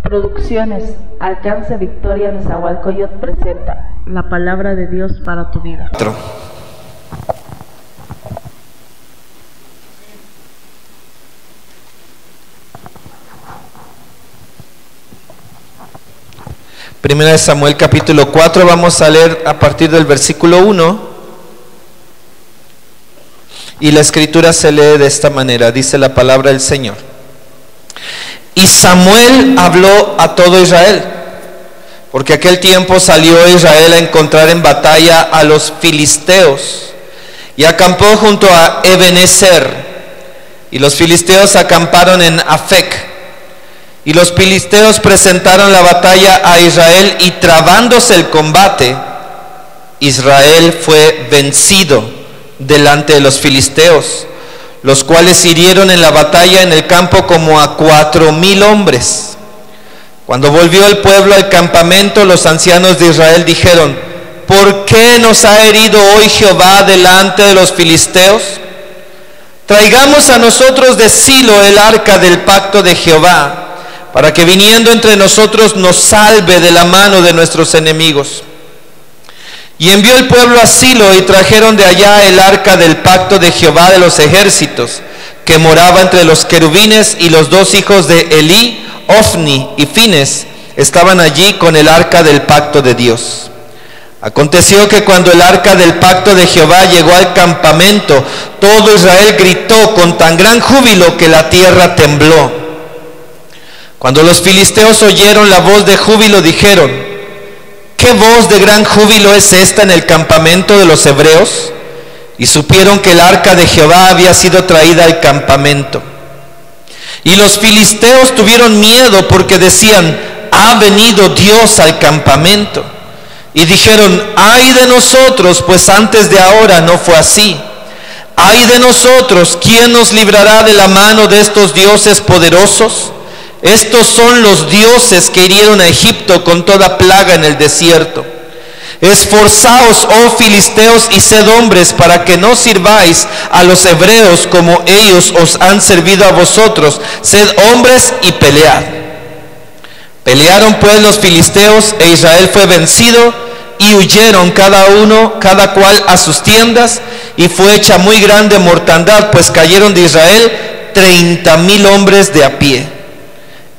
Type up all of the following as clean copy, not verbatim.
Producciones Alcance Victoria Nezahualcóyotl presenta la palabra de Dios para tu vida. Primera de Samuel capítulo 4, vamos a leer a partir del versículo 1. Y la escritura se lee de esta manera, dice la palabra del Señor. Y Samuel habló a todo Israel, porque aquel tiempo salió Israel a encontrar en batalla a los filisteos, y acampó junto a Ebenezer, y los filisteos acamparon en Afec. Y los filisteos presentaron la batalla a Israel, y trabándose el combate, Israel fue vencido delante de los filisteos, los cuales hirieron en la batalla en el campo como a 4,000 hombres. Cuando volvió el pueblo al campamento, los ancianos de Israel dijeron: ¿por qué nos ha herido hoy Jehová delante de los filisteos? Traigamos a nosotros de Silo el arca del pacto de Jehová, para que viniendo entre nosotros nos salve de la mano de nuestros enemigos. Y envió el pueblo a Silo, y trajeron de allá el arca del pacto de Jehová de los ejércitos, que moraba entre los querubines, y los 2 hijos de Elí, Ofni y Fines, estaban allí con el arca del pacto de Dios. Aconteció que cuando el arca del pacto de Jehová llegó al campamento, todo Israel gritó con tan gran júbilo que la tierra tembló. Cuando los filisteos oyeron la voz de júbilo, dijeron: ¿qué voz de gran júbilo es esta en el campamento de los hebreos? Y supieron que el arca de Jehová había sido traída al campamento. Y los filisteos tuvieron miedo, porque decían: ha venido Dios al campamento. Y dijeron: ay de nosotros, pues antes de ahora no fue así. Ay de nosotros, ¿quién nos librará de la mano de estos dioses poderosos? Estos son los dioses que hirieron a Egipto con toda plaga en el desierto. Esforzaos, oh filisteos, y sed hombres, para que no sirváis a los hebreos como ellos os han servido a vosotros. Sed hombres y pelead. Pelearon pues los filisteos, e Israel fue vencido, y huyeron cada cual a sus tiendas, y fue hecha muy grande mortandad, pues cayeron de Israel 30,000 hombres de a pie.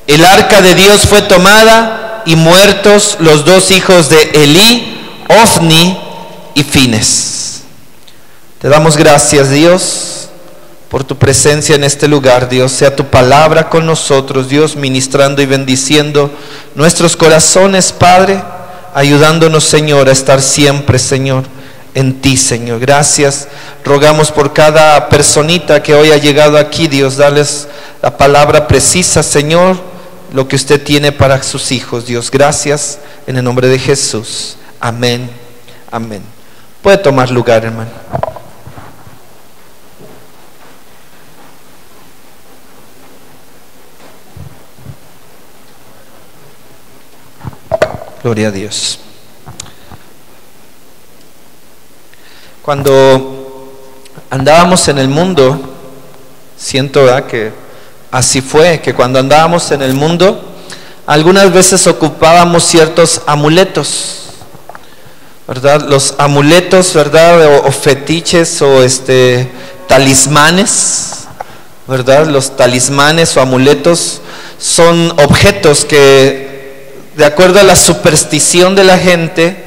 El arca de Dios fue tomada, y muertos los 2 hijos de Elí, Ofni y Fines. Te damos gracias, Dios, por tu presencia en este lugar. Dios, sea tu palabra con nosotros, Dios, ministrando y bendiciendo nuestros corazones, Padre, ayudándonos, Señor, a estar siempre, Señor, en ti, Señor. Gracias. Rogamos por cada personita que hoy ha llegado aquí, Dios, darles la palabra precisa, Señor, lo que usted tiene para sus hijos, Dios. Gracias, en el nombre de Jesús. Amén. Amén. Puede tomar lugar, hermano. Gloria a Dios. Cuando andábamos en el mundo, siento, ¿verdad?, que así fue, que cuando andábamos en el mundo, algunas veces ocupábamos ciertos amuletos, ¿verdad? Los amuletos, ¿verdad? O fetiches o talismanes, ¿verdad? Los talismanes o amuletos son objetos que, de acuerdo a la superstición de la gente,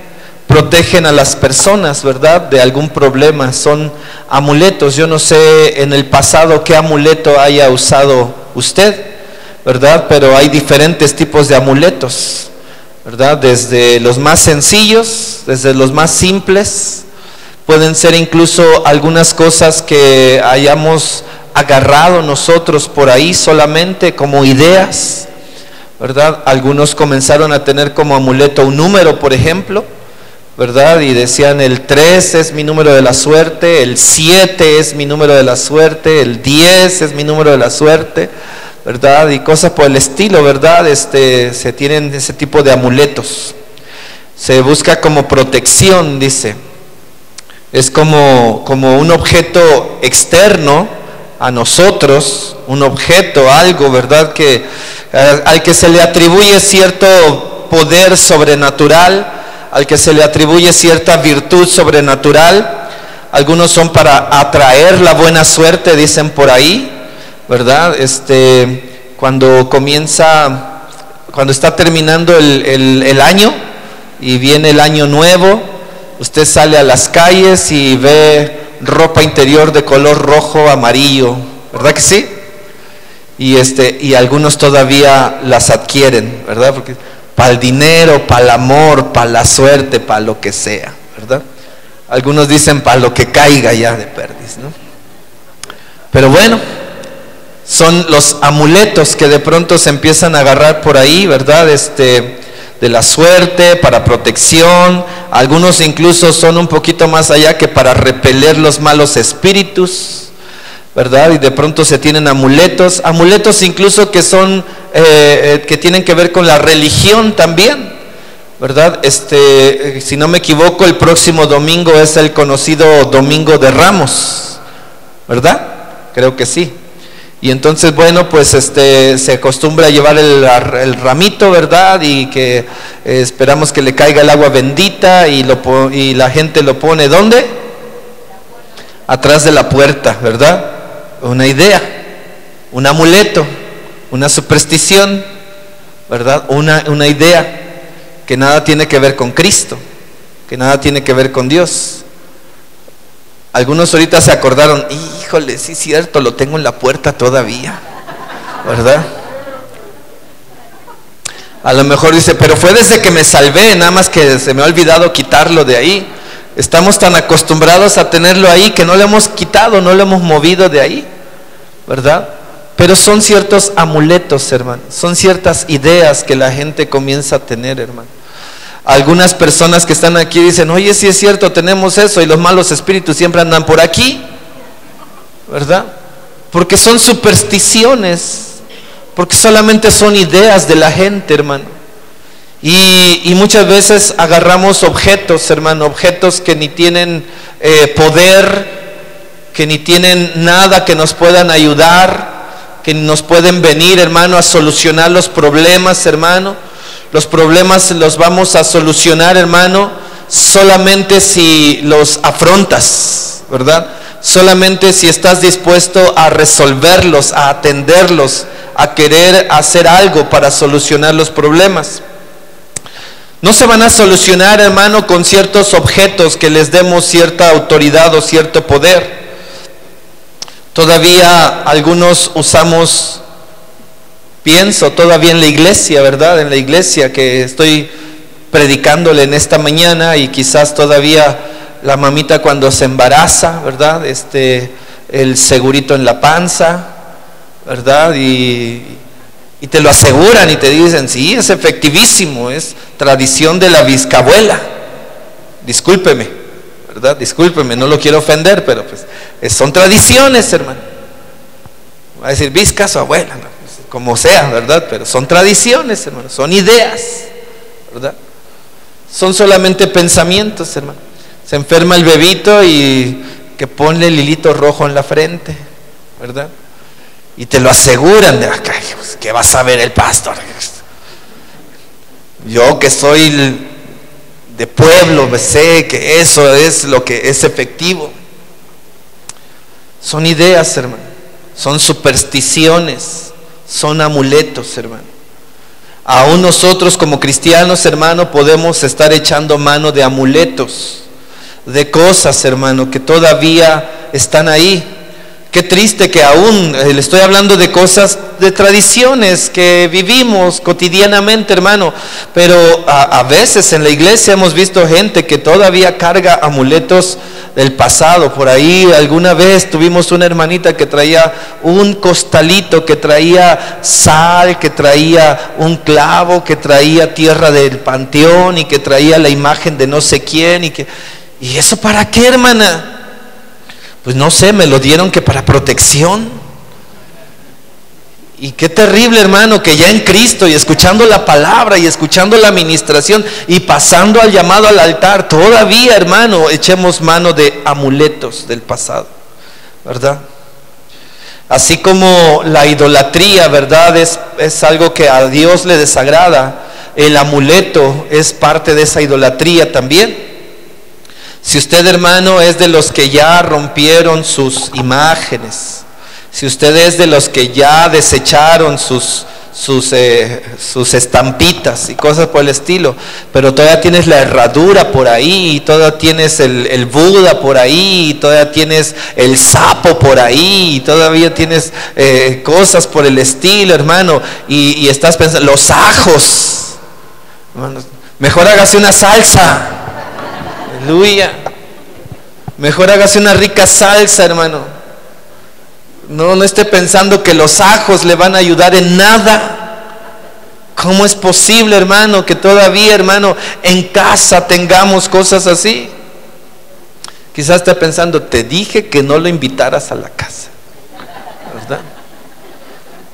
protegen a las personas, ¿verdad?, de algún problema. Son amuletos. Yo no sé en el pasado qué amuleto haya usado usted, ¿verdad?, pero hay diferentes tipos de amuletos, ¿verdad? Desde los más sencillos, desde los más simples. Pueden ser incluso algunas cosas que hayamos agarrado nosotros por ahí solamente como ideas, ¿verdad? Algunos comenzaron a tener como amuleto un número, por ejemplo, ¿verdad? Y decían: el 3 es mi número de la suerte, el 7 es mi número de la suerte, el 10 es mi número de la suerte, ¿verdad? Y cosas por el estilo, ¿verdad? Se tienen ese tipo de amuletos. Se busca como protección, dice. Es como un objeto externo a nosotros, un objeto, algo, ¿verdad? Que al que se le atribuye cierto poder sobrenatural, al que se le atribuye cierta virtud sobrenatural. Algunos son para atraer la buena suerte, dicen por ahí, ¿verdad? Cuando está terminando el año y viene el año nuevo, usted sale a las calles y ve ropa interior de color rojo, amarillo, ¿verdad que sí? Y algunos todavía las adquieren, ¿verdad? Porque para el dinero, para el amor, para la suerte, para lo que sea, ¿verdad? Algunos dicen para lo que caiga ya de perdiz, ¿no? Pero bueno, son los amuletos que de pronto se empiezan a agarrar por ahí, ¿verdad? De la suerte, para protección. Algunos incluso son un poquito más allá, que para repeler los malos espíritus, ¿verdad? Y de pronto se tienen amuletos incluso que son que tienen que ver con la religión también, ¿verdad? Si no me equivoco, el próximo domingo es el conocido Domingo de Ramos, ¿verdad? Creo que sí. Y entonces, bueno, pues se acostumbra a llevar el ramito, ¿verdad? Y que esperamos que le caiga el agua bendita, y la gente lo pone, ¿dónde? Atrás de la puerta, ¿verdad? Una idea, un amuleto, una superstición, ¿verdad? Una idea que nada tiene que ver con Cristo, que nada tiene que ver con Dios. Algunos ahorita se acordaron, híjole, sí es cierto, lo tengo en la puerta todavía, ¿verdad? A lo mejor dice, pero fue desde que me salvé, nada más que se me ha olvidado quitarlo de ahí. Estamos tan acostumbrados a tenerlo ahí que no lo hemos quitado, no lo hemos movido de ahí, ¿verdad? Pero son ciertos amuletos, hermano, son ciertas ideas que la gente comienza a tener, hermano. Algunas personas que están aquí dicen, oye, sí es cierto, tenemos eso, y los malos espíritus siempre andan por aquí, ¿verdad? Porque son supersticiones, porque solamente son ideas de la gente, hermano. Y muchas veces agarramos objetos, hermano, objetos que ni tienen poder, que ni tienen nada que nos puedan ayudar, que nos pueden venir, hermano, a solucionar los problemas, hermano. Los problemas los vamos a solucionar, hermano, solamente si los afrontas, ¿verdad? Solamente si estás dispuesto a resolverlos, a atenderlos, a querer hacer algo para solucionar los problemas. No se van a solucionar, hermano, con ciertos objetos que les demos cierta autoridad o cierto poder. Todavía algunos usamos, pienso todavía en la iglesia, ¿verdad? En la iglesia que estoy predicándole en esta mañana, y quizás todavía la mamita cuando se embaraza, ¿verdad? El segurito en la panza, ¿verdad? Y te lo aseguran y te dicen, sí, es efectivísimo, es tradición de la bisabuela. Discúlpeme, ¿verdad? Discúlpeme, no lo quiero ofender, pero pues son tradiciones, hermano. Va a decir visca su abuela, ¿no? Como sea, ¿verdad? Pero son tradiciones, hermano, son ideas, ¿verdad? Son solamente pensamientos, hermano. Se enferma el bebito y que ponle el hilito rojo en la frente, ¿verdad? Y te lo aseguran, ¿qué va a saber el pastor? Yo que soy de pueblo, sé que eso es lo que es efectivo. Son ideas, hermano, son supersticiones, son amuletos, hermano. Aún nosotros como cristianos, hermano, podemos estar echando mano de amuletos, de cosas, hermano, que todavía están ahí. Qué triste que aún, le estoy hablando de cosas, de tradiciones que vivimos cotidianamente, hermano, pero a veces en la iglesia hemos visto gente que todavía carga amuletos del pasado. Por ahí alguna vez tuvimos una hermanita que traía un costalito, que traía sal, que traía un clavo, que traía tierra del panteón y que traía la imagen de no sé quién. ¿Y eso para qué, hermana? Pues no sé, me lo dieron que para protección. Y qué terrible, hermano, que ya en Cristo y escuchando la palabra y escuchando la administración y pasando al llamado al altar, todavía, hermano, echemos mano de amuletos del pasado, ¿verdad? Así como la idolatría, ¿verdad? Es algo que a Dios le desagrada. El amuleto es parte de esa idolatría también. Si usted, hermano, es de los que ya rompieron sus imágenes, si usted es de los que ya desecharon sus estampitas y cosas por el estilo, pero todavía tienes la herradura por ahí, y todavía tienes el Buda por ahí, y todavía tienes el sapo por ahí, y todavía tienes cosas por el estilo, hermano, y estás pensando, los ajos, hermano, mejor hágase una salsa, aleluya, mejor hágase una rica salsa, hermano. No esté pensando que los ajos le van a ayudar en nada. ¿Cómo es posible, hermano, que todavía, hermano, en casa tengamos cosas así? Quizás esté pensando, te dije que no lo invitaras a la casa, ¿verdad?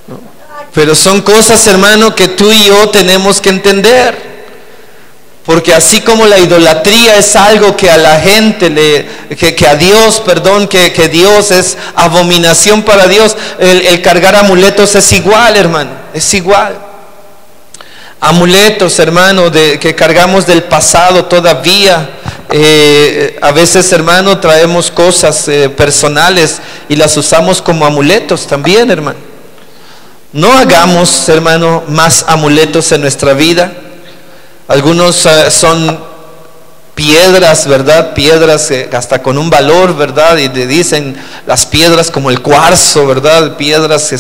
¿No? Pero son cosas, hermano, que tú y yo tenemos que entender. Porque así como la idolatría es algo que a la gente, que a Dios, perdón, que Dios es abominación para Dios, el cargar amuletos es igual, hermano, es igual. Amuletos, hermano, que cargamos del pasado todavía. A veces, hermano, traemos cosas personales y las usamos como amuletos también, hermano. No hagamos, hermano, más amuletos en nuestra vida. Algunos son piedras, ¿verdad? Piedras hasta con un valor, ¿verdad? Y le dicen las piedras como el cuarzo, ¿verdad? Piedras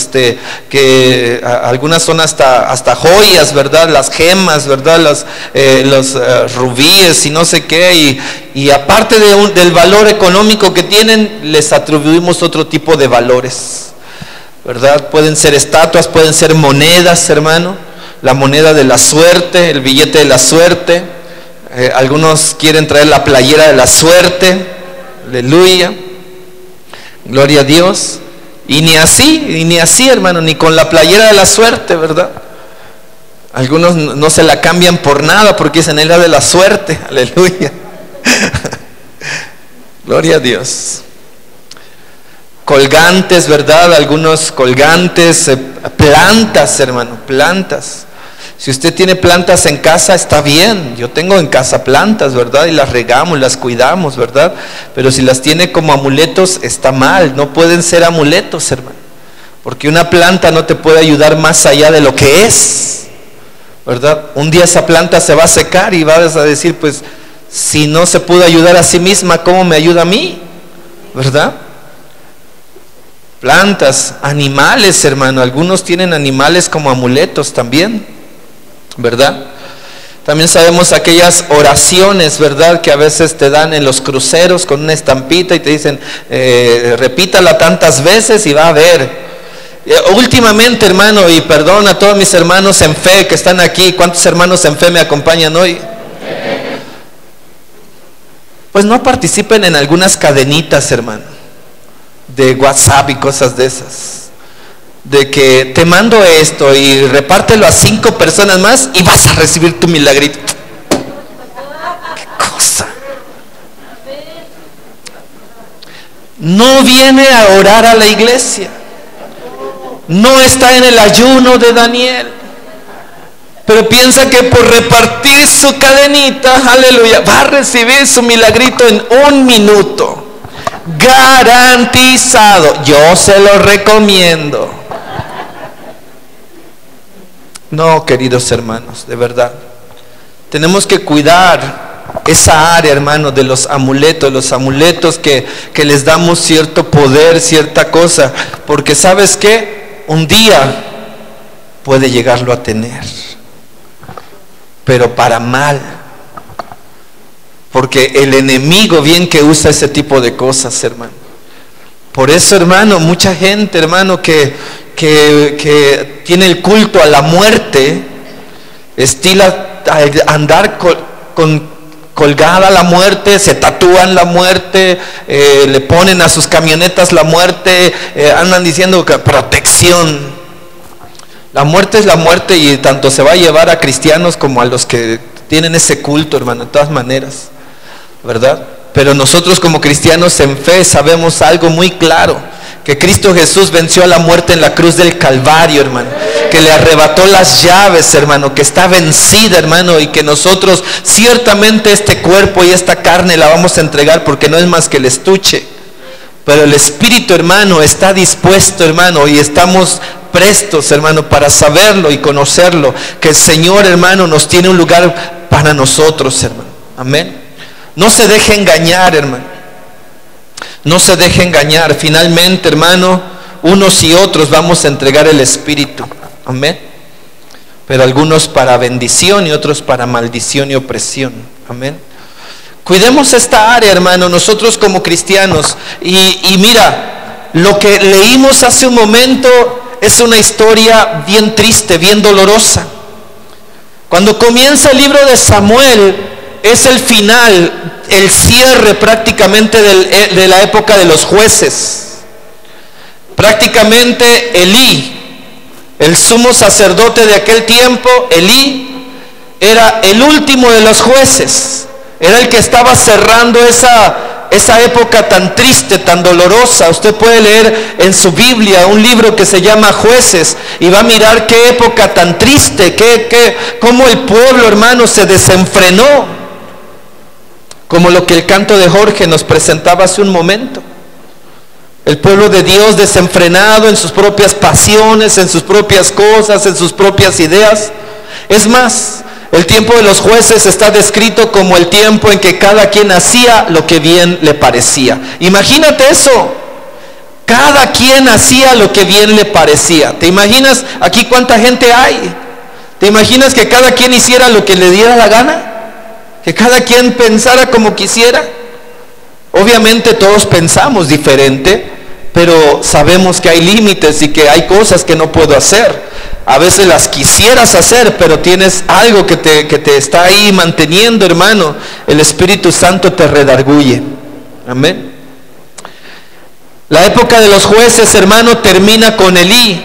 que algunas son hasta joyas, ¿verdad? Las gemas, ¿verdad? Los rubíes y no sé qué. Y aparte del valor económico que tienen, les atribuimos otro tipo de valores, ¿verdad? Pueden ser estatuas, pueden ser monedas, hermano. La moneda de la suerte, el billete de la suerte. Algunos quieren traer la playera de la suerte. Aleluya. Gloria a Dios. Y ni así, hermano, ni con la playera de la suerte, ¿verdad? Algunos no se la cambian por nada porque dicen, es la de la suerte. Aleluya. Gloria a Dios. Colgantes, ¿verdad? Algunos colgantes, plantas, hermano, plantas. Si usted tiene plantas en casa, está bien. Yo tengo en casa plantas, ¿verdad? Y las regamos, las cuidamos, ¿verdad? Pero si las tiene como amuletos, está mal. No pueden ser amuletos, hermano. Porque una planta no te puede ayudar más allá de lo que es, ¿verdad? Un día esa planta se va a secar y vas a decir, pues, si no se pudo ayudar a sí misma, ¿cómo me ayuda a mí? ¿Verdad? Plantas, animales, hermano. Algunos tienen animales como amuletos también, ¿verdad? También sabemos aquellas oraciones, ¿verdad? Que a veces te dan en los cruceros con una estampita y te dicen, repítala tantas veces y va a ver. Últimamente, hermano, y perdón a todos mis hermanos en fe que están aquí. ¿Cuántos hermanos en fe me acompañan hoy? Pues no participen en algunas cadenitas, hermano, de WhatsApp y cosas de esas, de que te mando esto y repártelo a 5 personas más y vas a recibir tu milagrito. ¿Qué cosa? No viene a orar a la iglesia, no está en el ayuno de Daniel, pero piensa que por repartir su cadenita, aleluya, va a recibir su milagrito en 1 minuto. Garantizado. Yo se lo recomiendo. No, queridos hermanos, de verdad, tenemos que cuidar esa área, hermano, de los amuletos que les damos cierto poder, cierta cosa, porque ¿sabes qué? Un día puede llegarlo a tener, pero para mal. Porque el enemigo bien que usa ese tipo de cosas, hermano. Por eso, hermano, mucha gente, hermano, que tiene el culto a la muerte, estila andar colgada la muerte, se tatúan la muerte, le ponen a sus camionetas la muerte, andan diciendo que protección. La muerte es la muerte y tanto se va a llevar a cristianos como a los que tienen ese culto, hermano, de todas maneras, ¿verdad? Pero nosotros como cristianos en fe sabemos algo muy claro, que Cristo Jesús venció a la muerte en la cruz del Calvario, hermano, que le arrebató las llaves, hermano, que está vencida, hermano, y que nosotros ciertamente este cuerpo y esta carne la vamos a entregar porque no es más que el estuche, pero el espíritu, hermano, está dispuesto, hermano, y estamos prestos, hermano, para saberlo y conocerlo, que el Señor, hermano, nos tiene un lugar para nosotros, hermano. Amén. No se deje engañar, hermano. No se deje engañar. Finalmente, hermano, unos y otros vamos a entregar el espíritu. Amén. Pero algunos para bendición y otros para maldición y opresión. Amén. Cuidemos esta área, hermano, nosotros como cristianos. Y mira, lo que leímos hace un momento es una historia bien triste, bien dolorosa. Cuando comienza el libro de Samuel, es el final, el cierre prácticamente de la época de los jueces. Prácticamente Elí, el sumo sacerdote de aquel tiempo, Elí, era el último de los jueces. Era el que estaba cerrando esa época tan triste, tan dolorosa. Usted puede leer en su Biblia un libro que se llama Jueces y va a mirar qué época tan triste, cómo el pueblo, hermano, se desenfrenó, como lo que el canto de Jorge nos presentaba hace un momento. El pueblo de Dios desenfrenado en sus propias pasiones, en sus propias cosas, en sus propias ideas. Es más, el tiempo de los jueces está descrito como el tiempo en que cada quien hacía lo que bien le parecía. Imagínate eso. Cada quien hacía lo que bien le parecía. ¿Te imaginas aquí cuánta gente hay? ¿Te imaginas que cada quien hiciera lo que le diera la gana? ¿Que cada quien pensara como quisiera? Obviamente todos pensamos diferente, pero sabemos que hay límites y que hay cosas que no puedo hacer. A veces las quisieras hacer, pero tienes algo que te está ahí manteniendo, hermano. El Espíritu Santo te redarguye. Amén. La época de los jueces, hermano, termina con Elí,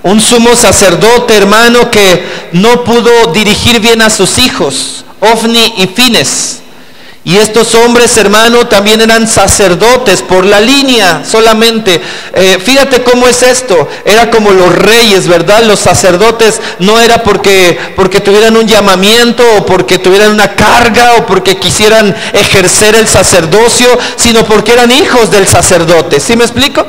un sumo sacerdote, hermano, que no pudo dirigir bien a sus hijos, Ofni y Fines. Y estos hombres, hermano, también eran sacerdotes por la línea solamente. Fíjate cómo es esto. Era como los reyes, ¿verdad? Los sacerdotes no era porque tuvieran un llamamiento o porque tuvieran una carga o porque quisieran ejercer el sacerdocio, sino porque eran hijos del sacerdote. ¿Sí me explico?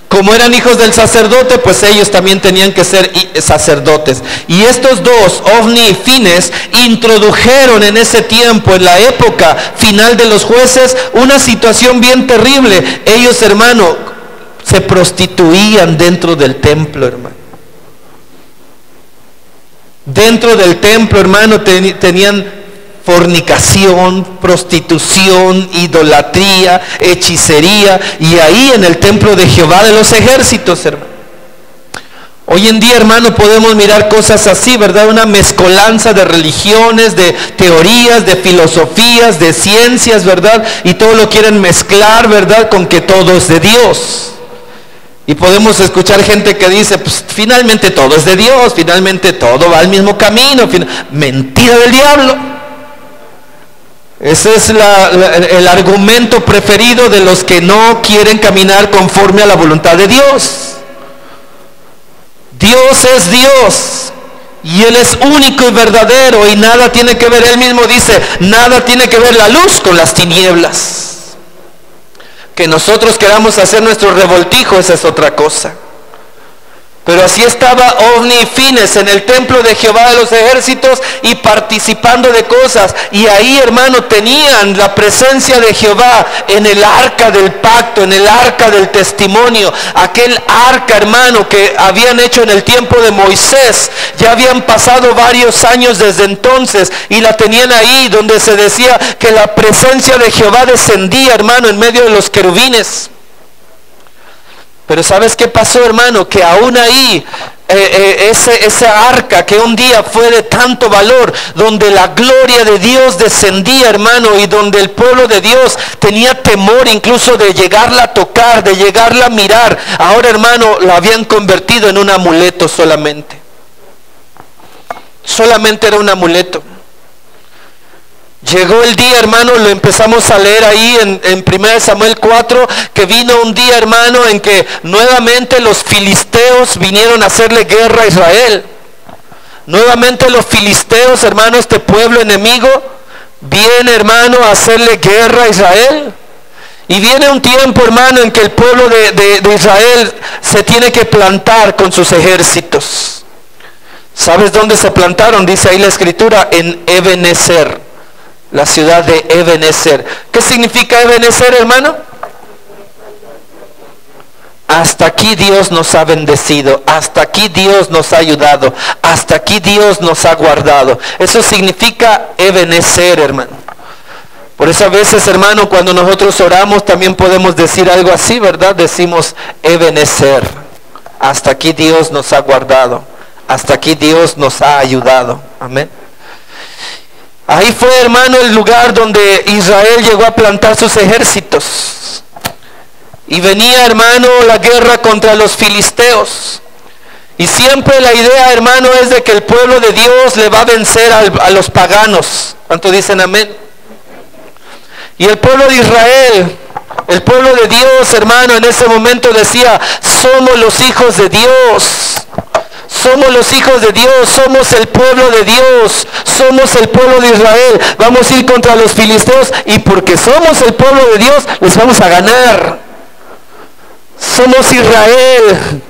Como eran hijos del sacerdote, pues ellos también tenían que ser sacerdotes. Y estos dos, Ofni y Fines, introdujeron en ese tiempo, en la época final de los jueces, una situación bien terrible. Ellos, hermano, se prostituían dentro del templo, hermano. Dentro del templo, hermano, tenían fornicación, prostitución, idolatría, hechicería, y ahí en el templo de Jehová de los ejércitos, hermano. Hoy en día, hermano, podemos mirar cosas así, ¿verdad? Una mezcolanza de religiones, de teorías, de filosofías, de ciencias, ¿verdad? Y todo lo quieren mezclar, ¿verdad? Con que todo es de Dios. Y podemos escuchar gente que dice, pues finalmente todo es de Dios, finalmente todo va al mismo camino. Mentira del diablo. Ese es el argumento preferido de los que no quieren caminar conforme a la voluntad de Dios. Dios es Dios y Él es único y verdadero, y nada tiene que ver, Él mismo dice, nada tiene que ver la luz con las tinieblas. Que nosotros queramos hacer nuestro revoltijo, esa es otra cosa. Pero así estaba Ofni y Fines en el templo de Jehová de los ejércitos y participando de cosas. Y ahí, hermano, tenían la presencia de Jehová en el arca del pacto, en el arca del testimonio. Aquel arca, hermano, que habían hecho en el tiempo de Moisés. Ya habían pasado varios años desde entonces y la tenían ahí, donde se decía que la presencia de Jehová descendía, hermano, en medio de los querubines. Pero ¿sabes qué pasó, hermano? Que aún ahí, esa arca que un día fue de tanto valor, donde la gloria de Dios descendía, hermano, y donde el pueblo de Dios tenía temor incluso de llegarla a tocar, de llegarla a mirar, ahora, hermano, la habían convertido en un amuleto solamente. Solamente era un amuleto. Llegó el día, hermano, lo empezamos a leer ahí en 1 Samuel 4, que vino un día, hermano, en que nuevamente los filisteos vinieron a hacerle guerra a Israel. Nuevamente los filisteos, hermano, este pueblo enemigo, viene, hermano, a hacerle guerra a Israel. Y viene un tiempo, hermano, en que el pueblo de Israel se tiene que plantar con sus ejércitos. ¿Sabes dónde se plantaron? Dice ahí la escritura, en Ebenezer, la ciudad de Ebenezer. ¿Qué significa Ebenezer, hermano? Hasta aquí Dios nos ha bendecido, hasta aquí Dios nos ha ayudado, hasta aquí Dios nos ha guardado. Eso significa Ebenezer, hermano. Por eso a veces, hermano, cuando nosotros oramos también podemos decir algo así, ¿verdad? Decimos Ebenezer. Hasta aquí Dios nos ha guardado, hasta aquí Dios nos ha ayudado. Amén. Ahí fue, hermano, el lugar donde Israel llegó a plantar sus ejércitos. Y venía, hermano, la guerra contra los filisteos. Y siempre la idea, hermano, es de que el pueblo de Dios le va a vencer a los paganos. ¿Cuánto dicen amén? Y el pueblo de Israel, el pueblo de Dios, hermano, en ese momento decía, somos los hijos de Dios. Somos los hijos de Dios, somos el pueblo de Dios, somos el pueblo de Israel. Vamos a ir contra los filisteos y porque somos el pueblo de Dios, les vamos a ganar. Somos Israel.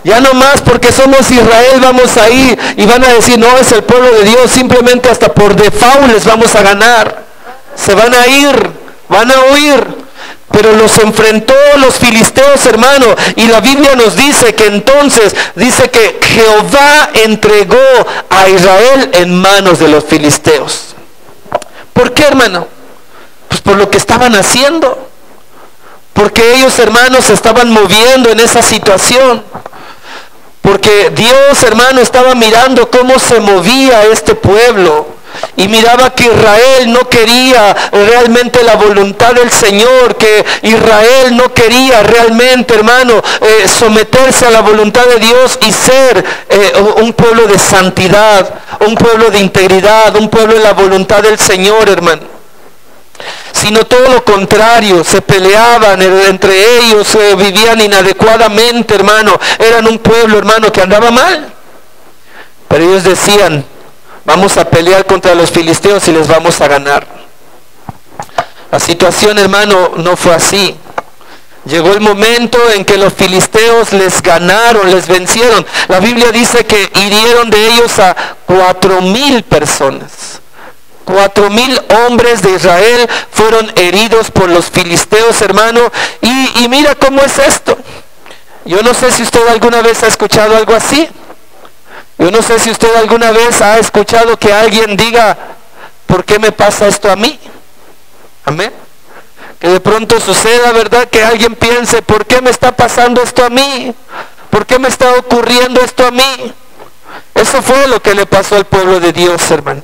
Ya no más porque somos Israel vamos a ir y van a decir, no, es el pueblo de Dios, simplemente hasta por default les vamos a ganar. Se van a ir, van a huir. Pero los enfrentó los filisteos, hermano, y la Biblia nos dice que entonces, dice que Jehová entregó a Israel en manos de los filisteos. ¿Por qué, hermano? Pues por lo que estaban haciendo. Porque ellos, hermanos, se estaban moviendo en esa situación. Porque Dios, hermano, estaba mirando cómo se movía este pueblo. Y miraba que Israel no quería realmente la voluntad del Señor, que Israel no quería realmente, hermano, someterse a la voluntad de Dios y ser un pueblo de santidad, un pueblo de integridad, un pueblo de la voluntad del Señor, hermano. Sino todo lo contrario, se peleaban entre ellos, vivían inadecuadamente, hermano. Eran un pueblo, hermano, que andaba mal. Pero ellos decían, vamos a pelear contra los filisteos y les vamos a ganar. La situación, hermano, no fue así. Llegó el momento en que los filisteos les ganaron, les vencieron. La Biblia dice que hirieron de ellos a 4,000 personas. 4,000 hombres de Israel fueron heridos por los filisteos, hermano. Y mira cómo es esto. Yo no sé si usted alguna vez ha escuchado algo así. Yo no sé si usted alguna vez ha escuchado que alguien diga, ¿por qué me pasa esto a mí? Amén. Que de pronto suceda, ¿verdad? Que alguien piense, ¿por qué me está pasando esto a mí? ¿Por qué me está ocurriendo esto a mí? Eso fue lo que le pasó al pueblo de Dios, hermano.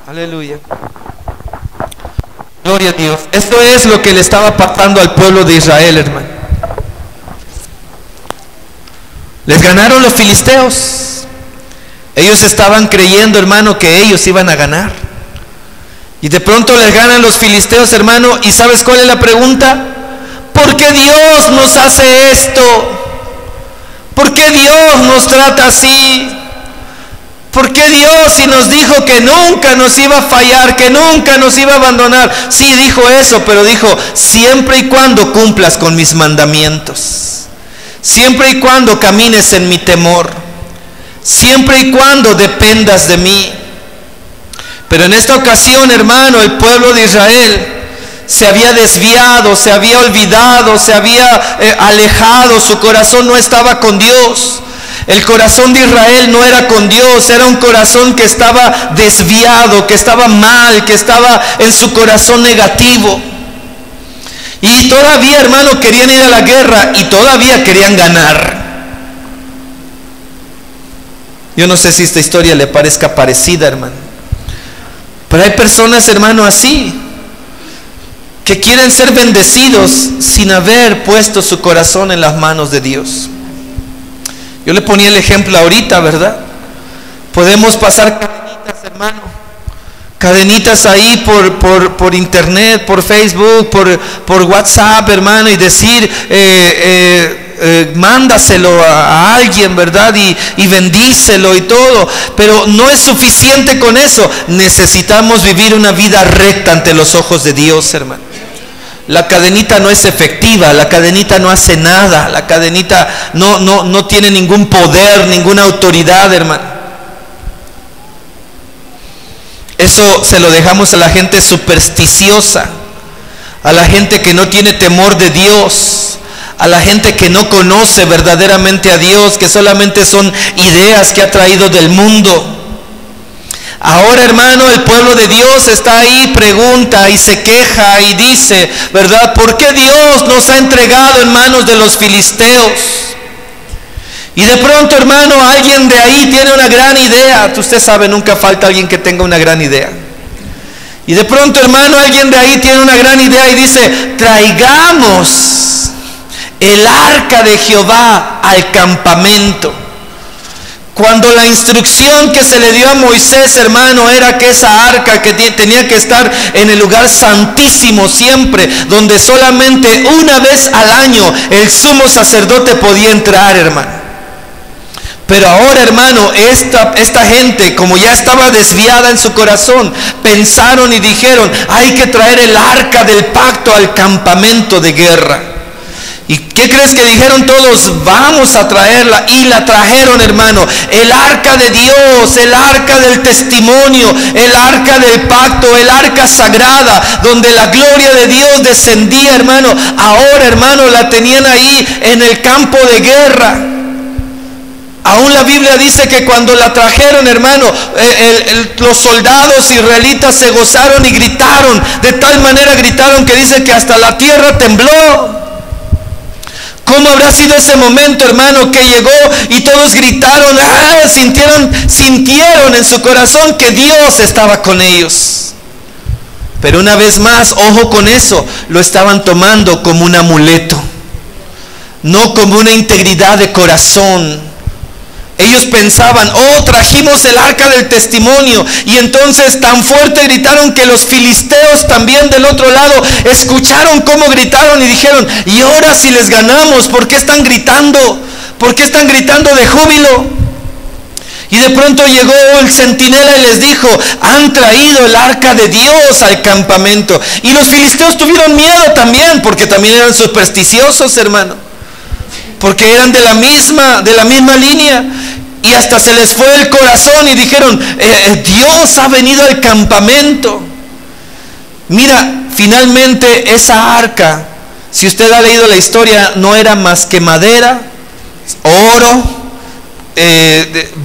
Aleluya. Gloria a Dios. Esto es lo que le estaba pasando al pueblo de Israel, hermano. Les ganaron los filisteos. Ellos estaban creyendo, hermano, que ellos iban a ganar. Y de pronto les ganan los filisteos, hermano. ¿Y sabes cuál es la pregunta? ¿Por qué Dios nos hace esto? ¿Por qué Dios nos trata así? ¿Por qué Dios, si nos dijo que nunca nos iba a fallar, que nunca nos iba a abandonar? Sí, dijo eso, pero dijo, siempre y cuando cumplas con mis mandamientos, siempre y cuando camines en mi temor, siempre y cuando dependas de mí. Pero en esta ocasión, hermano, el pueblo de Israel se había desviado, se había olvidado, se había alejado, su corazón no estaba con Dios. El corazón de Israel no era con Dios, era un corazón que estaba desviado, que estaba mal, que estaba en su corazón negativo. Y todavía, hermano, querían ir a la guerra y todavía querían ganar. Yo no sé si esta historia le parezca parecida, hermano. Pero hay personas, hermano, así, que quieren ser bendecidos sin haber puesto su corazón en las manos de Dios. Yo le ponía el ejemplo ahorita, ¿verdad? Podemos pasar cadenita hermano. Cadenitas ahí por internet, por Facebook, por WhatsApp, hermano, y decir, mándaselo a alguien, ¿verdad? Y bendícelo y todo. Pero no es suficiente con eso. Necesitamos vivir una vida recta ante los ojos de Dios, hermano. La cadenita no es efectiva, la cadenita no hace nada, la cadenita no tiene ningún poder, ninguna autoridad, hermano. Eso se lo dejamos a la gente supersticiosa, a la gente que no tiene temor de Dios, a la gente que no conoce verdaderamente a Dios, que solamente son ideas que ha traído del mundo. Ahora, hermano, el pueblo de Dios está ahí, pregunta y se queja y dice, ¿verdad? ¿Por qué Dios nos ha entregado en manos de los filisteos? Y de pronto, hermano, alguien de ahí tiene una gran idea. Usted sabe, nunca falta alguien que tenga una gran idea. Y de pronto, hermano, alguien de ahí tiene una gran idea y dice, traigamos el arca de Jehová al campamento. Cuando la instrucción que se le dio a Moisés, hermano, era que esa arca que tenía que estar en el lugar santísimo siempre, donde solamente una vez al año el sumo sacerdote podía entrar, hermano. Pero ahora, hermano, esta gente, como ya estaba desviada en su corazón, pensaron y dijeron, hay que traer el arca del pacto al campamento de guerra. ¿Y qué crees que dijeron todos? Vamos a traerla. Y la trajeron, hermano. El arca de Dios, el arca del testimonio, el arca del pacto, el arca sagrada, donde la gloria de Dios descendía, hermano. Ahora, hermano, la tenían ahí en el campo de guerra. Aún la Biblia dice que cuando la trajeron, hermano, los soldados israelitas se gozaron y gritaron. De tal manera gritaron que dice que hasta la tierra tembló. ¿Cómo habrá sido ese momento, hermano, que llegó y todos gritaron, sintieron en su corazón que Dios estaba con ellos? Pero una vez más, ojo con eso, lo estaban tomando como un amuleto, no como una integridad de corazón. Ellos pensaban, trajimos el arca del testimonio. Y entonces tan fuerte gritaron que los filisteos también del otro lado escucharon cómo gritaron y dijeron, ¿y ahora si les ganamos? ¿Por qué están gritando? ¿Por qué están gritando de júbilo? Y de pronto llegó el centinela y les dijo, han traído el arca de Dios al campamento. Y los filisteos tuvieron miedo también, porque también eran supersticiosos, hermano, porque eran de la misma línea. Y hasta se les fue el corazón y dijeron, Dios ha venido al campamento. Mira, finalmente esa arca, si usted ha leído la historia, no era más que madera, oro,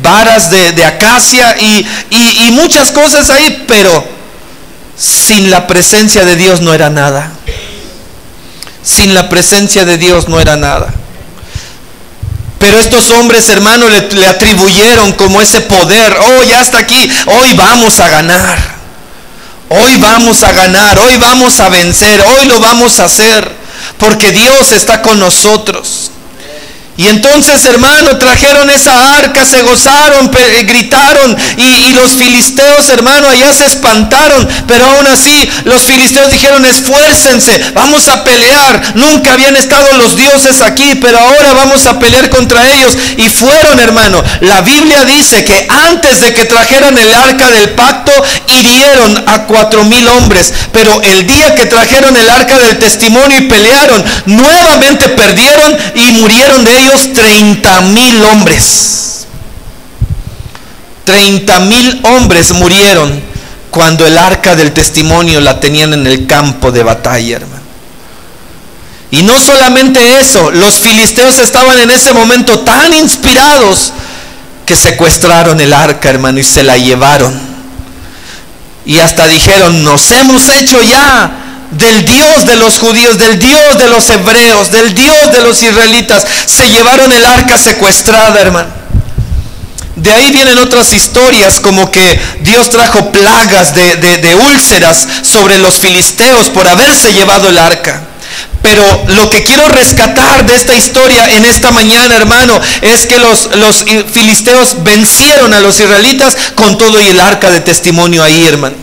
varas de acacia y muchas cosas ahí, pero sin la presencia de Dios no era nada. Sin la presencia de Dios no era nada. Pero estos hombres, hermanos, le atribuyeron como ese poder. Ya está aquí, hoy vamos a ganar. Hoy vamos a ganar, hoy vamos a vencer, hoy lo vamos a hacer, porque Dios está con nosotros. Y entonces, hermano, trajeron esa arca, se gozaron, gritaron, y los filisteos, hermano, allá se espantaron. Pero aún así, los filisteos dijeron, esfuércense, vamos a pelear. Nunca habían estado los dioses aquí, pero ahora vamos a pelear contra ellos. Y fueron, hermano. La Biblia dice que antes de que trajeran el arca del pacto, hirieron a 4,000 hombres. Pero el día que trajeron el arca del testimonio y pelearon, nuevamente perdieron y murieron de ellos 30,000 hombres. 30,000 hombres murieron cuando el arca del testimonio la tenían en el campo de batalla, hermano. Y no solamente eso, los filisteos estaban en ese momento tan inspirados que secuestraron el arca, hermano, y se la llevaron. Y hasta dijeron, nos hemos hecho ya del Dios de los judíos, del Dios de los hebreos, del Dios de los israelitas. Se llevaron el arca secuestrada, hermano. De ahí vienen otras historias, como que Dios trajo plagas de úlceras sobre los filisteos por haberse llevado el arca. Pero lo que quiero rescatar de esta historia en esta mañana, hermano, es que los filisteos vencieron a los israelitas con todo y el arca de testimonio ahí, hermano.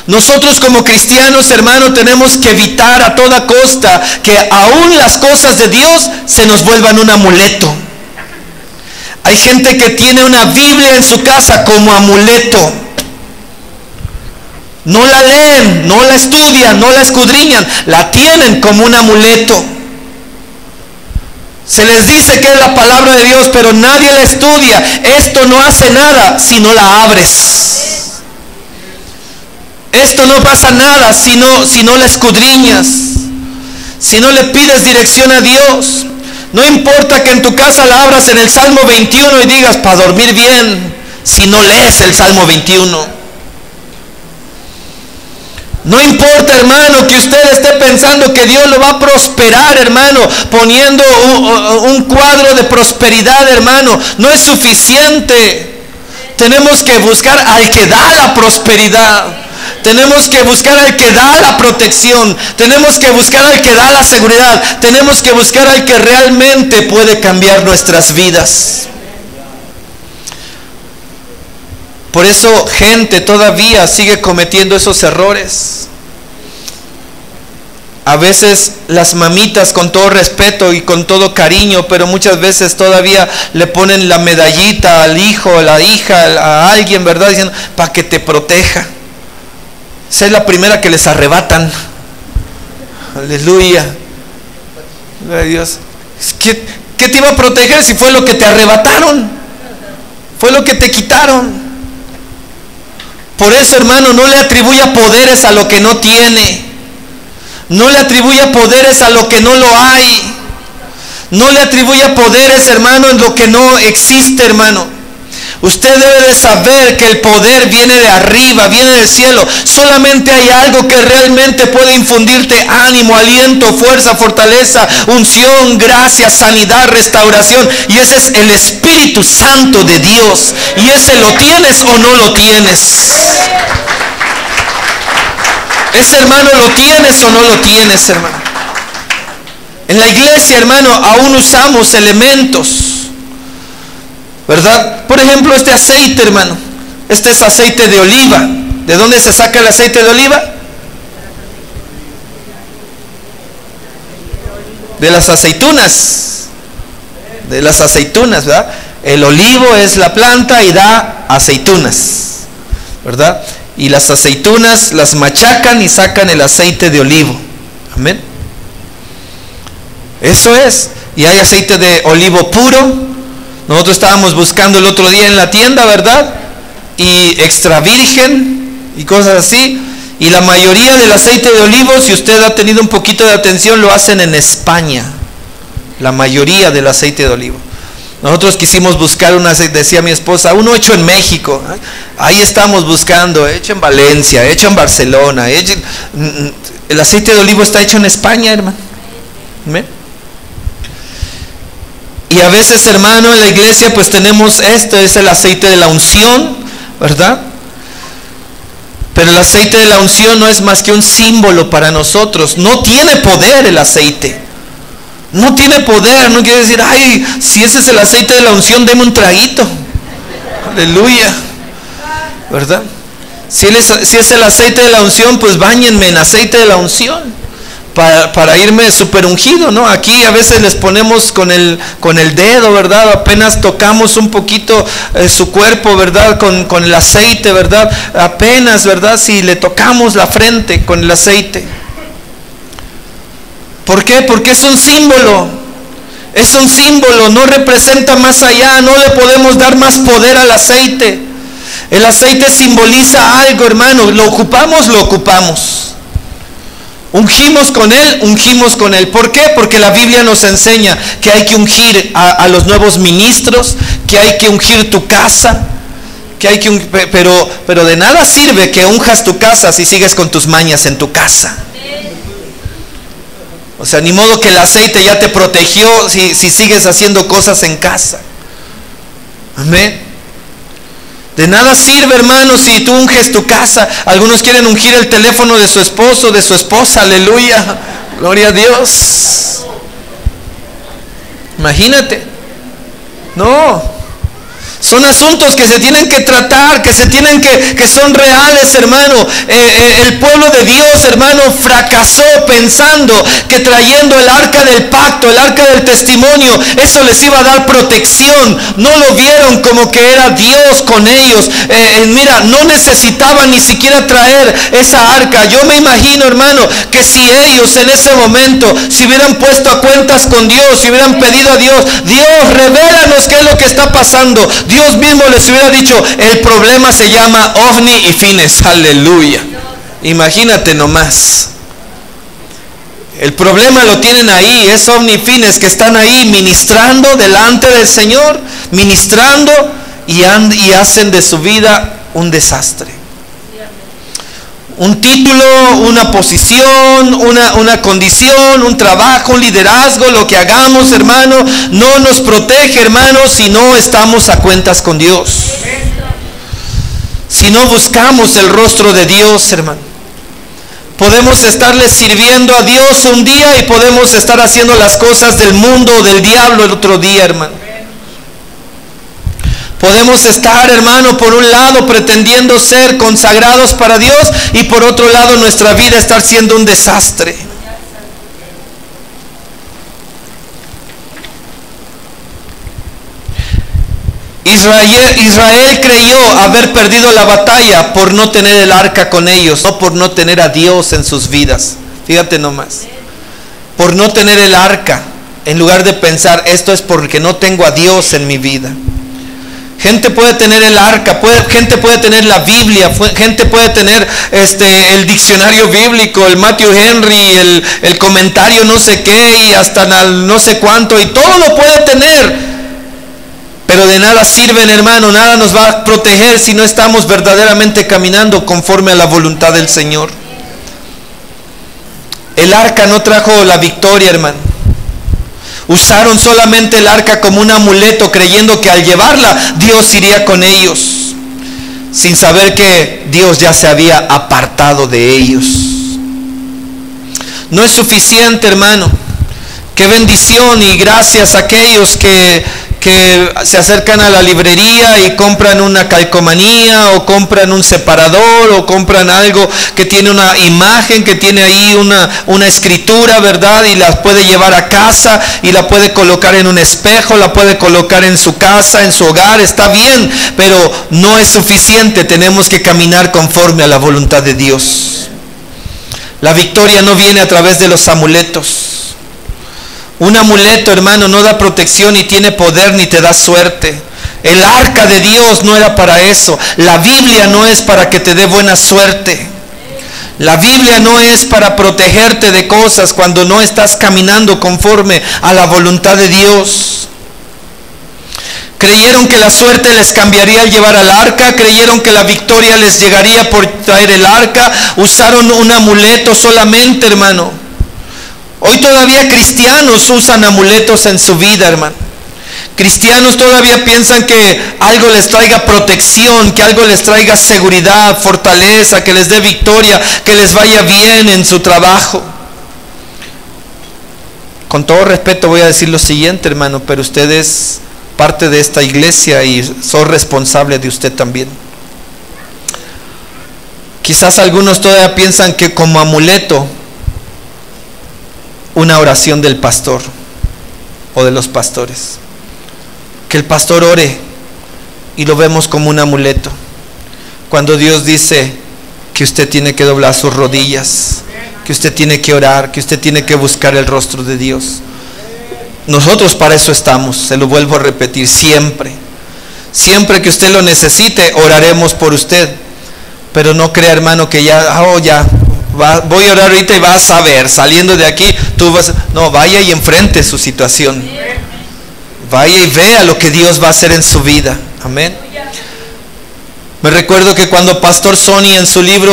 Nosotros como cristianos, hermano, tenemos que evitar a toda costa que aún las cosas de Dios se nos vuelvan un amuleto. Hay gente que tiene una Biblia en su casa como amuleto. No la leen, no la estudian, no la escudriñan, la tienen como un amuleto. Se les dice que es la palabra de Dios, pero nadie la estudia. Esto no hace nada si no la abres. Esto no pasa nada si no la escudriñas, si no le pides dirección a Dios. No importa que en tu casa la abras en el Salmo 21 y digas para dormir bien, si no lees el Salmo 21. No importa, hermano, que usted esté pensando que Dios lo va a prosperar, hermano, poniendo un cuadro de prosperidad, hermano. No es suficiente. Tenemos que buscar al que da la prosperidad. Tenemos que buscar al que da la protección. Tenemos que buscar al que da la seguridad. Tenemos que buscar al que realmente puede cambiar nuestras vidas. Por eso gente todavía sigue cometiendo esos errores. A veces las mamitas, con todo respeto y con todo cariño, pero muchas veces todavía le ponen la medallita al hijo, a la hija, a alguien, ¿verdad? Diciendo, para que te proteja. Esa es la primera que les arrebatan. Aleluya. Gloria a Dios. ¿Qué te iba a proteger si fue lo que te arrebataron? Fue lo que te quitaron. Por eso, hermano, no le atribuya poderes a lo que no tiene. No le atribuya poderes a lo que no lo hay. No le atribuya poderes, hermano, en lo que no existe, hermano. Usted debe de saber que el poder viene de arriba, viene del cielo. Solamente hay algo que realmente puede infundirte ánimo, aliento, fuerza, fortaleza, unción, gracia, sanidad, restauración. Y ese es el Espíritu Santo de Dios. Y ese lo tienes o no lo tienes. Ese, hermano, lo tienes o no lo tienes, hermano. En la iglesia, hermano, aún usamos elementos, ¿verdad? Por ejemplo, este aceite, hermano. Este es aceite de oliva. ¿De dónde se saca el aceite de oliva? De las aceitunas. De las aceitunas, ¿verdad? El olivo es la planta y da aceitunas, ¿verdad? Y las aceitunas las machacan y sacan el aceite de olivo. Amén. Eso es. Y hay aceite de olivo puro. Nosotros estábamos buscando el otro día en la tienda, ¿verdad? Y extra virgen y cosas así. Y la mayoría del aceite de olivo, si usted ha tenido un poquito de atención, lo hacen en España. La mayoría del aceite de olivo. Nosotros quisimos buscar un aceite, decía mi esposa, uno hecho en México. Ahí estamos buscando, hecho en Valencia, hecho en Barcelona. El aceite de olivo está hecho en España, hermano. ¿Ven? Y a veces, hermano, en la iglesia pues tenemos esto, es el aceite de la unción, ¿verdad? Pero el aceite de la unción no es más que un símbolo para nosotros. No tiene poder el aceite. No tiene poder, no quiere decir, ay, si ese es el aceite de la unción, deme un traguito. Aleluya, ¿verdad? Si es el aceite de la unción, pues báñenme en aceite de la unción. Para irme super ungido, ¿no? Aquí a veces les ponemos con el dedo, ¿verdad? Apenas tocamos un poquito su cuerpo, ¿verdad? Con el aceite, ¿verdad? Apenas, ¿verdad? Si le tocamos la frente con el aceite. ¿Por qué? Porque es un símbolo. Es un símbolo, no representa más allá, no le podemos dar más poder al aceite. El aceite simboliza algo, hermano. Lo ocupamos, lo ocupamos. Ungimos con él. ¿Por qué? Porque la Biblia nos enseña que hay que ungir a los nuevos ministros, que hay que ungir tu casa, pero de nada sirve que unjas tu casa si sigues con tus mañas en tu casa. O sea, ni modo que el aceite ya te protegió si sigues haciendo cosas en casa. Amén. De nada sirve, hermano, si tú unges tu casa. Algunos quieren ungir el teléfono de su esposo, de su esposa, aleluya. Gloria a Dios. Imagínate. No. Son asuntos que se tienen que tratar, que son reales, hermano. El pueblo de Dios, hermano, fracasó pensando que trayendo el arca del pacto, el arca del testimonio, eso les iba a dar protección. No lo vieron como que era Dios con ellos. Mira, no necesitaban ni siquiera traer esa arca. Yo me imagino, hermano, que si ellos en ese momento se hubieran puesto a cuentas con Dios, si hubieran pedido a Dios, Dios, revélanos qué es lo que está pasando, Dios mismo les hubiera dicho, el problema se llama Ofni y Fines. Aleluya. Imagínate nomás. El problema lo tienen ahí, es Ofni y Fines, que están ahí ministrando delante del Señor, ministrando y hacen de su vida un desastre. Un título, una posición, una condición, un trabajo, un liderazgo, lo que hagamos, hermano, no nos protege, hermano, si no estamos a cuentas con Dios. Si no buscamos el rostro de Dios, hermano. Podemos estarle sirviendo a Dios un día y podemos estar haciendo las cosas del mundo o del diablo el otro día, hermano. Podemos estar, hermano, por un lado pretendiendo ser consagrados para Dios y por otro lado nuestra vida estar siendo un desastre. Israel creyó haber perdido la batalla por no tener el arca con ellos, no por no tener a Dios en sus vidas. Fíjate nomás. Por no tener el arca, en lugar de pensar, esto es porque no tengo a Dios en mi vida. Gente puede tener el arca, gente puede tener la Biblia, gente puede tener el diccionario bíblico, el Matthew Henry, el comentario no sé qué y hasta no sé cuánto, y todo lo puede tener, pero de nada sirven, hermano, nada nos va a proteger si no estamos verdaderamente caminando conforme a la voluntad del Señor. El arca no trajo la victoria, hermano. Usaron solamente el arca como un amuleto, creyendo que al llevarla Dios iría con ellos, sin saber que Dios ya se había apartado de ellos. No es suficiente, hermano. Qué bendición y gracias a aquellos que se acercan a la librería y compran una calcomanía o compran un separador o compran algo que tiene una imagen, que tiene ahí una escritura, ¿verdad? Y la puede llevar a casa y la puede colocar en un espejo, la puede colocar en su casa, en su hogar, está bien, pero no es suficiente, tenemos que caminar conforme a la voluntad de Dios. La victoria no viene a través de los amuletos. Un amuleto, hermano, no da protección, ni tiene poder, ni te da suerte. El arca de Dios no era para eso. La Biblia no es para que te dé buena suerte. La Biblia no es para protegerte de cosas cuando no estás caminando conforme a la voluntad de Dios. Creyeron que la suerte les cambiaría al llevar al arca, creyeron que la victoria les llegaría por traer el arca, usaron un amuleto solamente, hermano. Hoy todavía cristianos usan amuletos en su vida, hermano. Cristianos todavía piensan que algo les traiga protección, que algo les traiga seguridad, fortaleza, que les dé victoria, que les vaya bien en su trabajo. Con todo respeto voy a decir lo siguiente, hermano, pero usted es parte de esta iglesia y soy responsable de usted también. Quizás algunos todavía piensan que como amuleto una oración del pastor o de los pastores, que el pastor ore y lo vemos como un amuleto, cuando Dios dice que usted tiene que doblar sus rodillas, que usted tiene que orar, que usted tiene que buscar el rostro de Dios. Nosotros para eso estamos, se lo vuelvo a repetir, siempre que usted lo necesite, oraremos por usted, pero no crea, hermano, que voy a orar ahorita y vas a ver, saliendo de aquí, no, vaya y enfrente su situación. Vaya y vea lo que Dios va a hacer en su vida. Amén. Me recuerdo que cuando Pastor Sony en su libro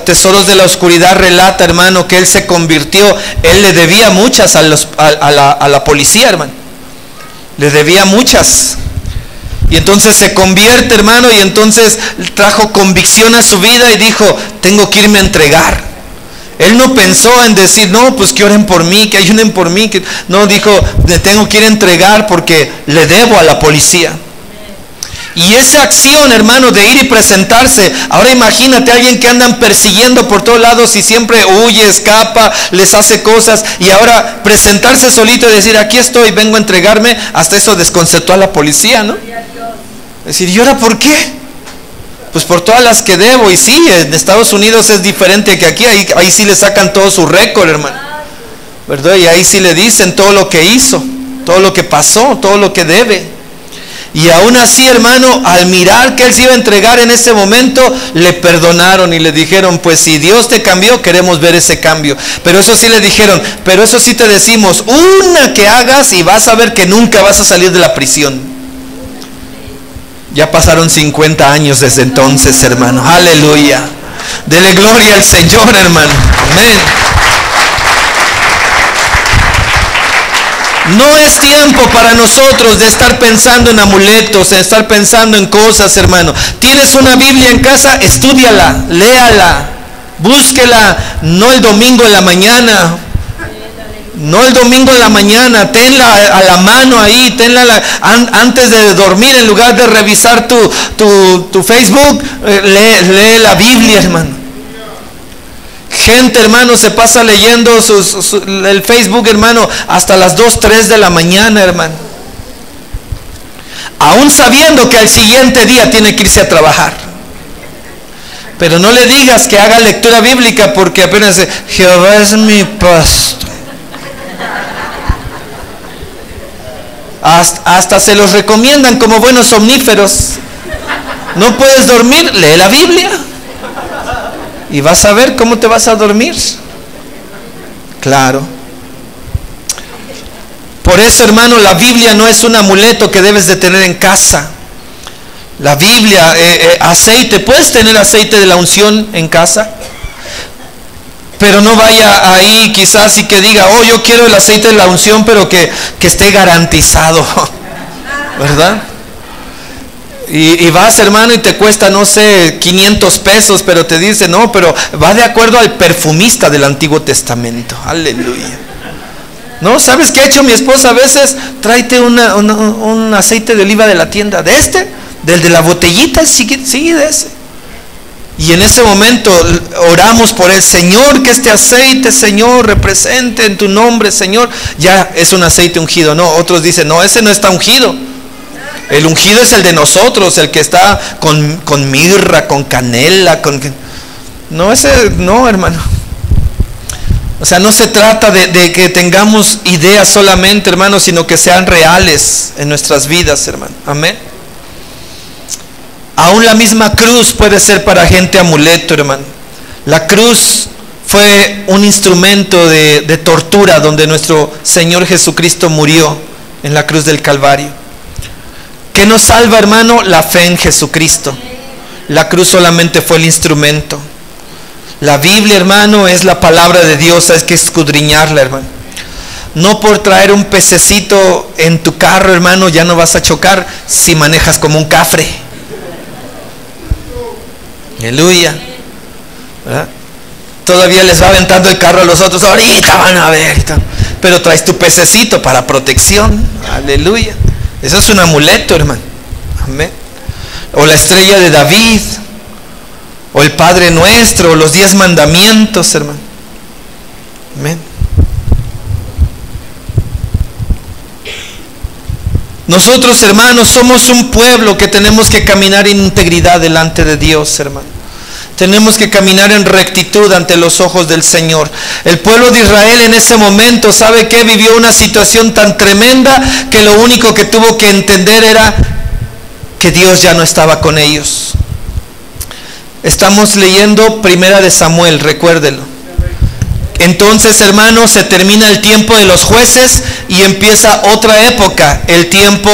Tesoros de la Oscuridad relata, hermano, que él se convirtió, él le debía muchas a la policía, hermano. Le debía muchas. Y entonces se convierte, hermano, y entonces trajo convicción a su vida y dijo, tengo que irme a entregar. Él no pensó en decir, no, pues que oren por mí, que ayunen por mí. No, dijo, le tengo que ir a entregar porque le debo a la policía. Y esa acción, hermano, de ir y presentarse, ahora imagínate a alguien que andan persiguiendo por todos lados y siempre huye, escapa, les hace cosas, y ahora presentarse solito y decir, aquí estoy, vengo a entregarme, hasta eso desconcertó a la policía, ¿no? Decir, ¿y ahora por qué? Pues por todas las que debo. Y sí, en Estados Unidos es diferente que aquí, ahí sí le sacan todo su récord, hermano, ¿verdad? Y ahí sí le dicen todo lo que hizo, todo lo que pasó, todo lo que debe. Y aún así, hermano, al mirar que él se iba a entregar en ese momento, le perdonaron y le dijeron, pues si Dios te cambió, queremos ver ese cambio. Pero eso sí le dijeron, pero eso sí te decimos, una que hagas y vas a ver que nunca vas a salir de la prisión. Ya pasaron 50 años desde entonces, hermano. Aleluya. Dele gloria al Señor, hermano. Amén. No es tiempo para nosotros de estar pensando en amuletos, de estar pensando en cosas, hermano. Tienes una Biblia en casa, estúdiala, léala, búsquela, no el domingo en la mañana. No el domingo en la mañana, tenla a la mano ahí, tenla antes de dormir, en lugar de revisar tu Facebook, lee la Biblia, hermano. Gente, hermano, se pasa leyendo el Facebook, hermano, hasta las 2, 3 de la mañana, hermano. Aún sabiendo que al siguiente día tiene que irse a trabajar. Pero no le digas que haga lectura bíblica, porque apenas dice, Jehová es mi pastor. Hasta se los recomiendan como buenos somníferos. No puedes dormir, lee la Biblia. Y vas a ver cómo te vas a dormir. Claro. Por eso, hermano, la Biblia no es un amuleto que debes de tener en casa. La Biblia, aceite, puedes tener aceite de la unción en casa, pero no vaya ahí quizás y que diga, oh, yo quiero el aceite de la unción, pero que esté garantizado, ¿verdad? Y vas, hermano, y te cuesta, no sé, 500 pesos, pero te dice, no, pero va de acuerdo al perfumista del Antiguo Testamento. Aleluya. No, ¿sabes qué ha hecho mi esposa? A veces, tráete un aceite de oliva de la tienda, del de la botellita, sí, de ese. Y en ese momento oramos por el Señor, que este aceite, Señor, represente en tu nombre, Señor. Ya es un aceite ungido. No, otros dicen, no, ese no está ungido. El ungido es el de nosotros, el que está con mirra, con canela, no, ese no, hermano. O sea, no se trata de que tengamos ideas solamente, hermano, sino que sean reales en nuestras vidas, hermano. Amén. Aún la misma cruz puede ser para gente amuleto, hermano. La cruz fue un instrumento de tortura donde nuestro Señor Jesucristo murió en la cruz del Calvario. ¿Qué nos salva, hermano? La fe en Jesucristo. La cruz solamente fue el instrumento. La Biblia, hermano, es la palabra de Dios, hay que escudriñarla, hermano. No por traer un pececito en tu carro, hermano, ya no vas a chocar si manejas como un cafre. Aleluya. ¿Verdad? Todavía les va aventando el carro a los otros, ahorita van a ver. Pero traes tu pececito para protección. Aleluya. Eso es un amuleto, hermano. Amén. O la estrella de David, o el Padre Nuestro, o los 10 mandamientos, hermano. Amén. Nosotros, hermanos, somos un pueblo que tenemos que caminar en integridad delante de Dios, hermano. Tenemos que caminar en rectitud ante los ojos del Señor. El pueblo de Israel en ese momento, ¿sabe qué? Vivió una situación tan tremenda que lo único que tuvo que entender era que Dios ya no estaba con ellos. Estamos leyendo Primera de Samuel, recuérdelo. Entonces, hermanos, se termina el tiempo de los jueces y empieza otra época, el tiempo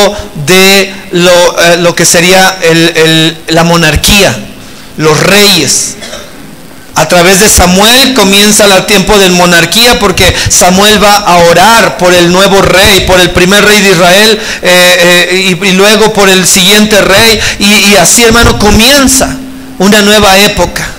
de lo que sería la monarquía, los reyes. A través de Samuel comienza el tiempo de monarquía, porque Samuel va a orar por el nuevo rey, por el primer rey de Israel, y luego por el siguiente rey, y así, hermano, comienza una nueva época.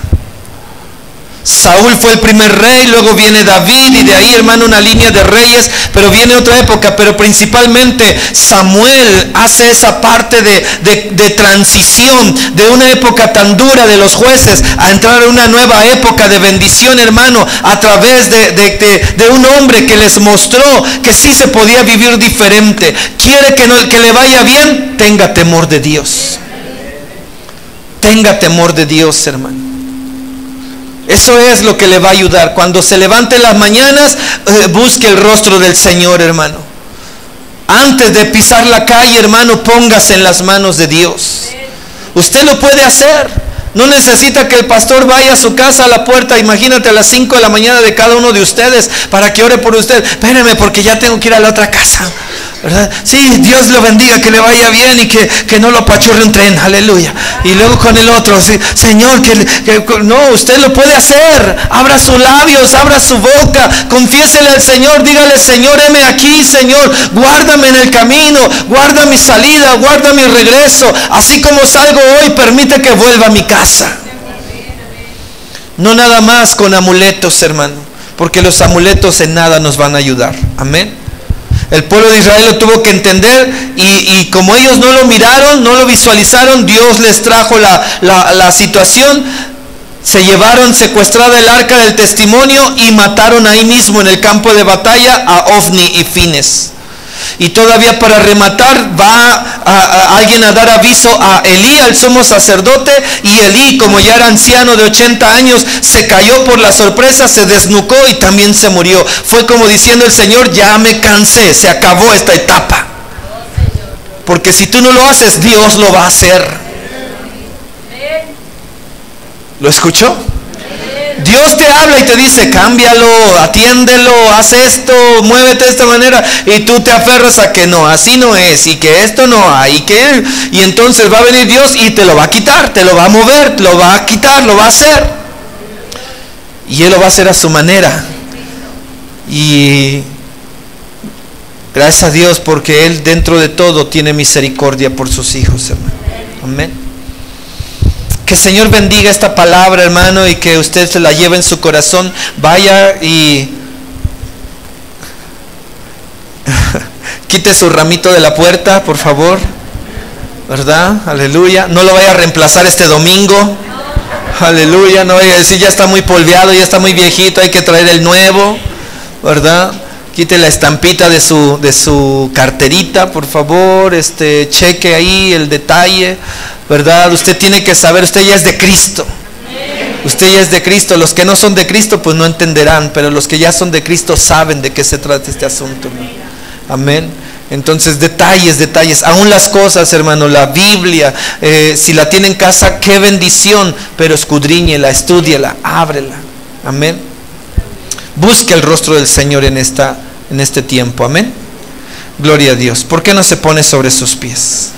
Saúl fue el primer rey, luego viene David y de ahí, hermano, una línea de reyes, pero viene otra época, pero principalmente Samuel hace esa parte de transición de una época tan dura de los jueces a entrar en una nueva época de bendición, hermano, a través de un hombre que les mostró que sí se podía vivir diferente. Quiere que le vaya bien, tenga temor de Dios. Tenga temor de Dios, hermano. Eso es lo que le va a ayudar. Cuando se levante en las mañanas, busque el rostro del Señor, hermano. Antes de pisar la calle, hermano, póngase en las manos de Dios. Usted lo puede hacer. No necesita que el pastor vaya a su casa, a la puerta, imagínate, a las 5 de la mañana de cada uno de ustedes, para que ore por usted. Espéreme, porque ya tengo que ir a la otra casa, ¿verdad? Sí, Dios lo bendiga, que le vaya bien y que no lo apachurre un tren, aleluya. Y luego con el otro, sí, Señor, no, usted lo puede hacer. Abra sus labios, abra su boca, confiésele al Señor, dígale: Señor, heme aquí, Señor, guárdame en el camino, guarda mi salida, guarda mi regreso. Así como salgo hoy, permite que vuelva a mi casa. No nada más con amuletos, hermano, porque los amuletos en nada nos van a ayudar. Amén. El pueblo de Israel lo tuvo que entender, y como ellos no lo miraron, no lo visualizaron, Dios les trajo la situación. Se llevaron secuestrada el arca del testimonio y mataron ahí mismo en el campo de batalla a Ofni y Fines. Y todavía, para rematar, va alguien a dar aviso a Elí, al sumo sacerdote, y Elí, como ya era anciano de 80 años, se cayó por la sorpresa, se desnucó y también se murió. Fue como diciendo el Señor: ya me cansé, se acabó esta etapa. Porque si tú no lo haces, Dios lo va a hacer. ¿Lo escuchó? Dios te habla y te dice: cámbialo, atiéndelo, haz esto, muévete de esta manera, y tú te aferras a que no, así no es, y que esto no hay, y entonces va a venir Dios y te lo va a quitar, te lo va a mover, lo va a quitar, lo va a hacer, y Él lo va a hacer a su manera. Y gracias a Dios, porque Él dentro de todo tiene misericordia por sus hijos, hermano. Amén. Que el Señor bendiga esta palabra, hermano, y que usted se la lleve en su corazón. Vaya y quite su ramito de la puerta, por favor, ¿verdad? Aleluya. No lo vaya a reemplazar este domingo. Aleluya. No vaya a decir: ya está muy polveado, ya está muy viejito, hay que traer el nuevo, ¿verdad? Quite la estampita de su carterita, por favor. Cheque ahí el detalle, ¿verdad? Usted tiene que saber, usted ya es de Cristo. Usted ya es de Cristo. Los que no son de Cristo, pues no entenderán, pero los que ya son de Cristo saben de qué se trata este asunto, hermano. Amén. Entonces, detalles, aún las cosas, hermano, la Biblia, si la tiene en casa, qué bendición, pero escudriñela, estúdiela, ábrela. Amén. Busque el rostro del Señor en este tiempo. Amén. Gloria a Dios. ¿Por qué no se pone sobre sus pies?